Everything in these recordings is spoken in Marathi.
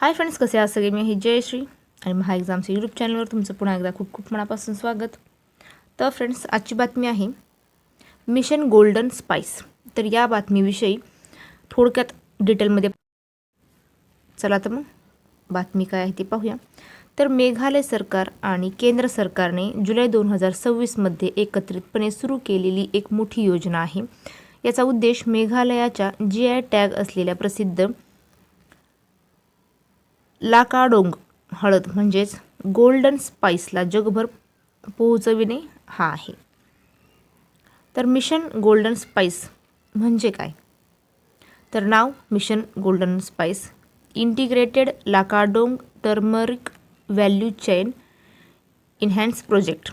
हाय फ्रेंड्स, कसे आहात सगळे? मी जयश्री आणि महा एक्झामच्या यूट्यूब चॅनलवर तुमचं पुन्हा एकदा खूप खूप मनापासून स्वागत. तर फ्रेंड्स, आजची बातमी आहे मिशन गोल्डन स्पाइस. तर या बातमीविषयी थोडक्यात डिटेलमध्ये चला तर मग बातमी काय आहे ती पाहूया. तर मेघालय सरकार आणि केंद्र सरकारने जुलै 2026 मध्ये एकत्रितपणे सुरू केलेली एक मोठी योजना आहे. याचा उद्देश मेघालयाच्या GI टॅग असलेल्या प्रसिद्ध लाकाडोंग हळद म्हणजेच गोल्डन स्पाइसला जगभर पोहोचविणे हा आहे. तर मिशन गोल्डन स्पाइस म्हणजे काय? तर नाव mission golden spice integrated Lakadong turmeric value chain enhance project.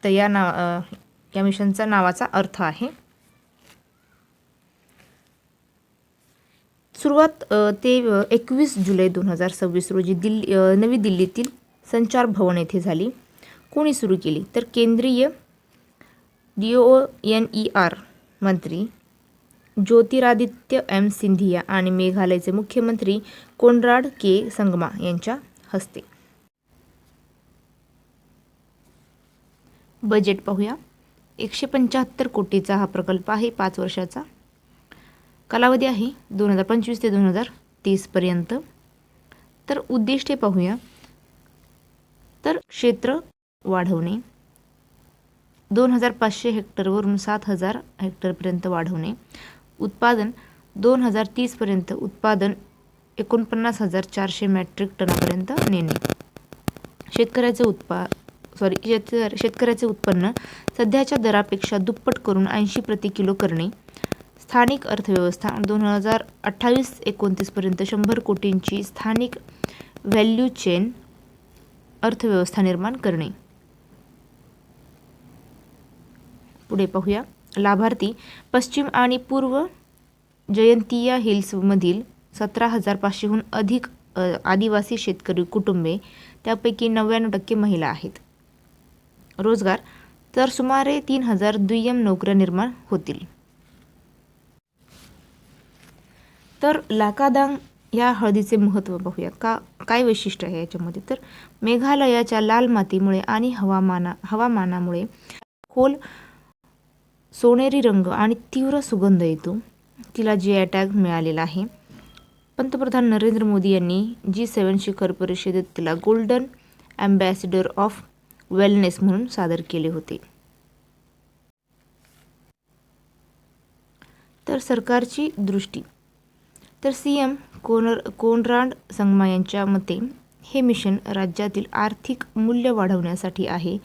तर या मिशनचा नावाचा अर्थ आहे. सुरुवात ते 21 जुलै 2026 रोजी नवी दिल्लीतील संचार भवन येथे झाली. कोणी सुरू केली? तर केंद्रीय DONER मंत्री ज्योतिरादित्य M सिंधिया आणि मेघालयचे मुख्यमंत्री कोनराड K संगमा यांच्या हस्ते. बजेट पाहूया. 175 कोटीचा हा प्रकल्प आहे. 5 वर्षाचा कालावधी आहे 2025 ते 2030 पर्यंत. तर उद्दिष्टे पाहूया. तर क्षेत्र वाढवणे, 2500 हेक्टरवरून 7000 हेक्टरपर्यंत वाढवणे. उत्पादन 2030 पर्यंत उत्पादन 49,400 मेट्रिक टनापर्यंत नेणे. शेतकऱ्याचे उत्पन्न सध्याच्या दरापेक्षा दुप्पट करून 80 प्रति किलो करणे. स्थानिक अर्थव्यवस्था 2028-29 पर्यंत 100 कोटींची स्थानिक व्हॅल्यू चेन अर्थव्यवस्था निर्माण करणे. पुढे पाहूया. लाभार्थी पश्चिम आणि पूर्व जयंतिया हिल्समधील 17,500हून अधिक आदिवासी शेतकरी कुटुंबे, त्यापैकी 99% महिला आहेत. रोजगार तर सुमारे 3000 दुय्यम नोकऱ्या निर्माण होतील. तर लाकाडांग या हळदीचे महत्त्व पाहूया. काय वैशिष्ट्य आहे याच्यामध्ये? तर मेघालयाच्या लाल मातीमुळे आणि हवामानामुळे खोल सोनेरी रंग आणि तीव्र सुगंध येतो. तिला GI टॅग मिळालेला आहे. पंतप्रधान नरेंद्र मोदी यांनी G7 शिखर परिषदेत तिला गोल्डन ॲम्बॅसिडर ऑफ वेलनेस म्हणून सादर केले होते. तर सरकारची दृष्टी. तर CM कोनराड संगमा यांच्या मते हे मिशन राज्यातील आर्थिक मूल्य वाढवण्यासाठी आहे,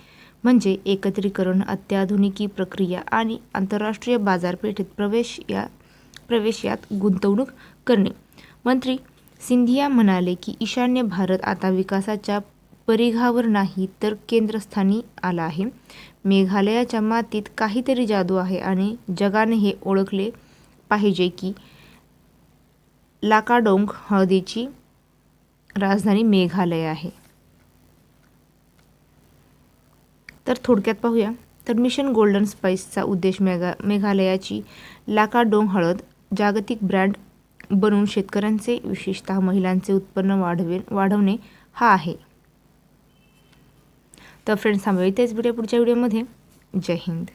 म्हणजे एकत्रीकरण, अत्याधुनिकी प्रक्रिया आणि आंतरराष्ट्रीय बाजारपेठेत प्रवेश यात गुंतवणूक करणे. मंत्री सिंधिया म्हणाले की ईशान्य भारत आता विकासाच्या परिघावर नाही तर केंद्रस्थानी आला आहे. मेघालयाच्या मातीत काहीतरी जादू आहे आणि जगाने हे ओळखले पाहिजे की लाकाडोंग हळदीची राजधानी मेघालय आहे. तर थोडक्यात पाहूया. तर मिशन गोल्डन स्पाइसचा उद्देश मेघालयाची लाकाडोंग हळद जागतिक ब्रँड बनवून शेतकऱ्यांचे, विशेषतः महिलांचे उत्पन्न वाढवणे हा आहे. तर फ्रेंड्स, थांबूया इथेच. पुढच्या व्हिडिओमध्ये. जय हिंद.